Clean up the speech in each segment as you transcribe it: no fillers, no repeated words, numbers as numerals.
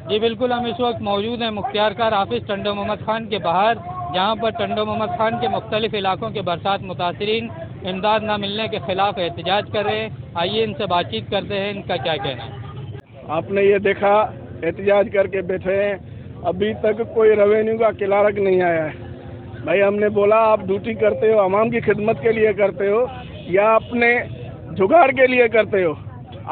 जी बिल्कुल, हम इस वक्त मौजूद हैं मुख्तियारकार ऑफिस टंडो मोहम्मद खान के बाहर, जहां पर टंडो मोहम्मद खान के मुख्तलिफ इलाकों के बरसात मुतासरीन इमदाद न मिलने के खिलाफ एहतजाज कर रहे हैं। आइए इनसे बातचीत करते हैं, इनका क्या कहना है। आपने ये देखा, एहतजाज करके बैठे हैं, अभी तक कोई रेवेन्यू का क्लार्क नहीं आया है। भाई हमने बोला आप ड्यूटी करते हो, आवाम की खिदमत के लिए करते हो या अपने जुगाड़ के लिए करते हो?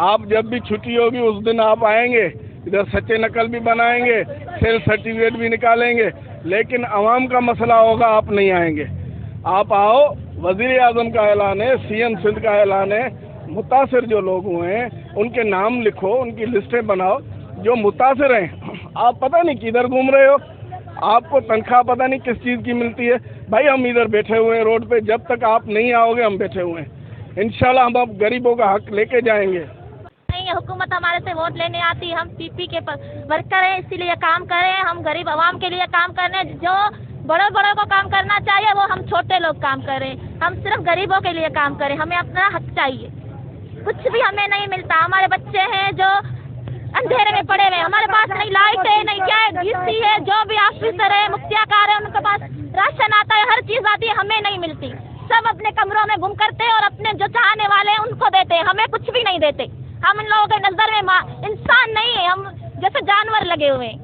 आप जब भी छुट्टी होगी उस दिन आप आएंगे, इधर सच्चे नकल भी बनाएंगे, सेल सर्टिफिकेट भी निकालेंगे, लेकिन अवाम का मसला होगा आप नहीं आएंगे। आप आओ, वजीर आजम का ऐलान है, सीएम सिंध का ऐलान है, मुतासिर जो लोग हुए हैं उनके नाम लिखो, उनकी लिस्टें बनाओ जो मुतासिर हैं। आप पता नहीं किधर घूम रहे हो, आपको तनख्वाह पता नहीं किस चीज़ की मिलती है। भाई हम इधर बैठे हुए हैं रोड पे, जब तक आप नहीं आओगे हम बैठे हुए हैं। इंशाल्लाह हम अब गरीबों का हक लेके जाएंगे। नहीं, हुकूमत हमारे से वोट लेने आती, हम पीपी के वर्कर हैं, इसीलिए काम कर रहे हैं। हम गरीब आवाम के लिए काम कर रहे हैं। जो बड़ों बड़ों को काम करना चाहिए वो हम छोटे लोग काम कर रहे हैं। हम सिर्फ गरीबों के लिए काम करें, हमें अपना हक चाहिए। कुछ भी हमें नहीं मिलता। हमारे बच्चे हैं जो अंधेरे में पड़े हुए, हमारे पास नहीं लाइट है, नहीं क्या है, डीसी है, जो भी ऑफिसर है, मुख्तियारकार है, उनके पास राशन आता है, हर चीज़ आती है, हमें नहीं मिलती। सब अपने कमरों में गुम करते हैं और अपने जो चाहने वाले हैं उनको देते हैं, हमें कुछ भी नहीं देते। हम इन लोगों के नज़र में इंसान नहीं है, हम जैसे जानवर लगे हुए हैं।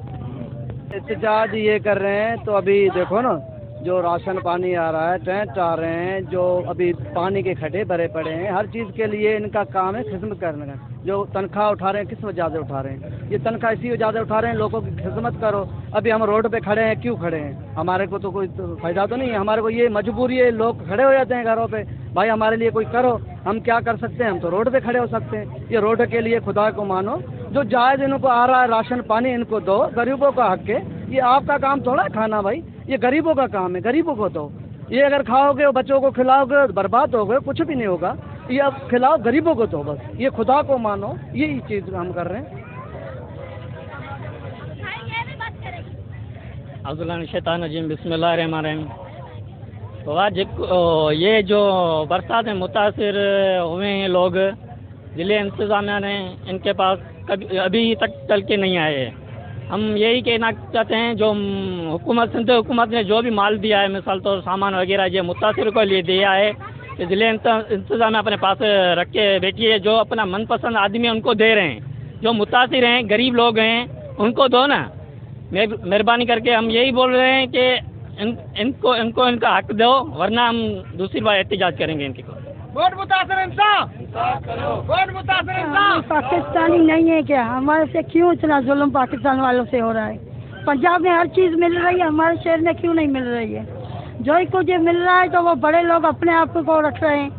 एहतजाज ये कर रहे हैं तो अभी देखो ना, जो राशन पानी आ रहा है, टेंट आ रहे हैं, जो अभी पानी के खड्डे भरे पड़े हैं, हर चीज़ के लिए इनका काम है खिदमत करने का। जो तनख्वाह उठा रहे हैं किस वजह से उठा रहे हैं? ये तनख्वाह इसी वजह से उठा रहे हैं, लोगों की खिदमत करो। अभी हम रोड पे खड़े हैं, क्यों खड़े हैं? हमारे को तो कोई फ़ायदा तो नहीं है, हमारे को ये मजबूरी है। लोग खड़े हो जाते हैं घरों पे, भाई हमारे लिए कोई करो। हम क्या कर सकते हैं? हम तो रोड पे खड़े हो सकते हैं। ये रोड के लिए खुदा को मानो, जो जायज़ इनको आ रहा है राशन पानी इनको दो, गरीबों का हक है। ये आपका काम थोड़ा है खाना, भाई ये गरीबों का काम है, गरीबों को दो। ये अगर खाओगे और बच्चों को खिलाओगे बर्बाद हो गए, कुछ भी नहीं होगा। ये अब खिलाओ, गरीबों को दो बस, ये खुदा को मानो, यही चीज़ हम कर रहे हैं। अज़ुल्लाहिमिनश्शैतानिर्रजीम, बिस्मिल्लाहिर्रहमानिर्रहीम। तो आज ये जो बरसात में मुतासिर हुए हैं लोग, ज़िले इंतज़ामिया ने इनके पास कभी अभी तक चल के नहीं आए हैं। हम यही कहना चाहते हैं, जो हुकूमत सिंध हुकूमत ने जो भी माल दिया है, मिसाल तौर सामान वगैरह जो मुतासिर को लिए दिया है, कि ज़िले इंतज़ामिया अपने पास रख के बैठी है। जो अपना मनपसंद आदमी है उनको दे रहे हैं, जो मुतासिर हैं गरीब लोग हैं उनको दो ना। मेहरबानी करके हम यही बोल रहे हैं कि इनको इनका हक दो, वरना हम दूसरी बार एहतजाज करेंगे इनके को। वोट मुतासिर इंसाफ, वोट मुतासिर इंसाफ। पाकिस्तानी नहीं है क्या? हमारे से क्यों इतना जुल्म पाकिस्तान वालों से हो रहा है? पंजाब में हर चीज़ मिल रही है, हमारे शहर में क्यों नहीं मिल रही है? जो ही कुछ मिल रहा है तो वो बड़े लोग अपने आप को रख रहे हैं।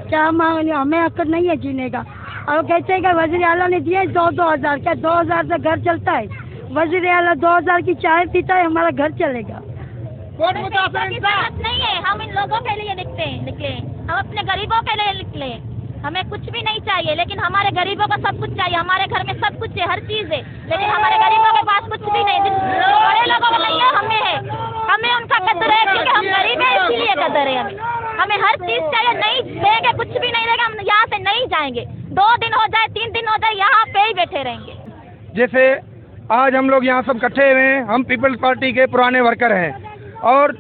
क्या हमें हक नहीं है जीने का? और कहते हैं कि वज़ीर आला ने दिए 2,000, क्या 2,000 से घर चलता है? वज़ीर आला 2,000 की चाय पीता है, हमारा घर चलेगा? नहीं है, हम इन लोगों के लिए निकले, हम अपने गरीबों के लिए निकले। हमें कुछ भी नहीं चाहिए, लेकिन हमारे गरीबों को सब कुछ चाहिए। हमारे घर में सब कुछ है, हर चीज़ है, लेकिन हमारे गरीबों के पास कुछ भी नहीं। बड़े लोगों को नहीं है, हमें है। हमें उनका कदर है क्योंकि हम गरीब हैं, इसीलिए कदर है हमें हर चीज़ चाहिए। नहीं देंगे, कुछ भी नहीं देगा, हम यहाँ से नहीं जाएंगे। 2 दिन हो जाए, 3 दिन हो जाए, यहाँ पे ही बैठे रहेंगे। जैसे आज हम लोग यहाँ सब इकट्ठे हुए हैं, हम पीपल्स पार्टी के पुराने वर्कर हैं और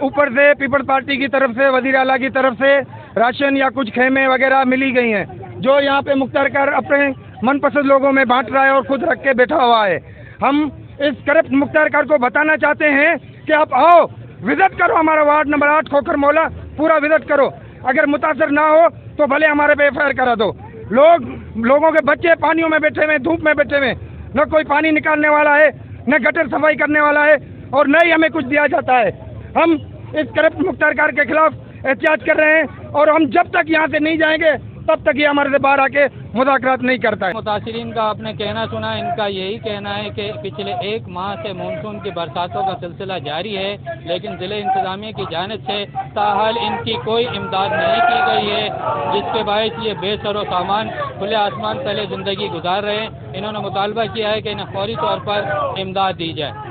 ऊपर से पीपल्स पार्टी की तरफ से, वज़ीर आला की तरफ से राशन या कुछ खेमे वगैरह मिली गई हैं, जो यहाँ पे मुख्तियारकार अपने मनपसंद लोगों में बांट रहा है और खुद रख के बैठा हुआ है। हम इस करप्ट मुख्तियारकार को बताना चाहते हैं कि आप आओ, विजिट करो हमारा वार्ड नंबर 8 खोखर मौला, पूरा विजिट करो। अगर मुतासर ना हो तो भले हमारे पे FIR करा दो। लोगों के बच्चे पानियों में बैठे हुए, धूप में बैठे हुए, न कोई पानी निकालने वाला है, न गटर सफाई करने वाला है, और न ही हमें कुछ दिया जाता है। हम इस करप्ट मुख्तियारकार के खिलाफ एहतियाज कर रहे हैं और हम जब तक यहाँ से नहीं जाएंगे तब तक ये हमारे से बाहर आके मुज़ाकरात नहीं करता है। मुतासिरीन का आपने कहना सुना, इनका यही कहना है कि पिछले 1 माह से मानसून की बरसातों का सिलसिला जारी है, लेकिन ज़िले इंतज़ामिया की जानिब से ताहाल इनकी कोई इमदाद नहीं की गई है, जिसके बायस ये बेसरो सामान खुले आसमान तले ज़िंदगी गुजार रहे हैं। इन्होंने मुतालबा किया है कि इन्हें फौरी तौर पर इमदाद दी जाए।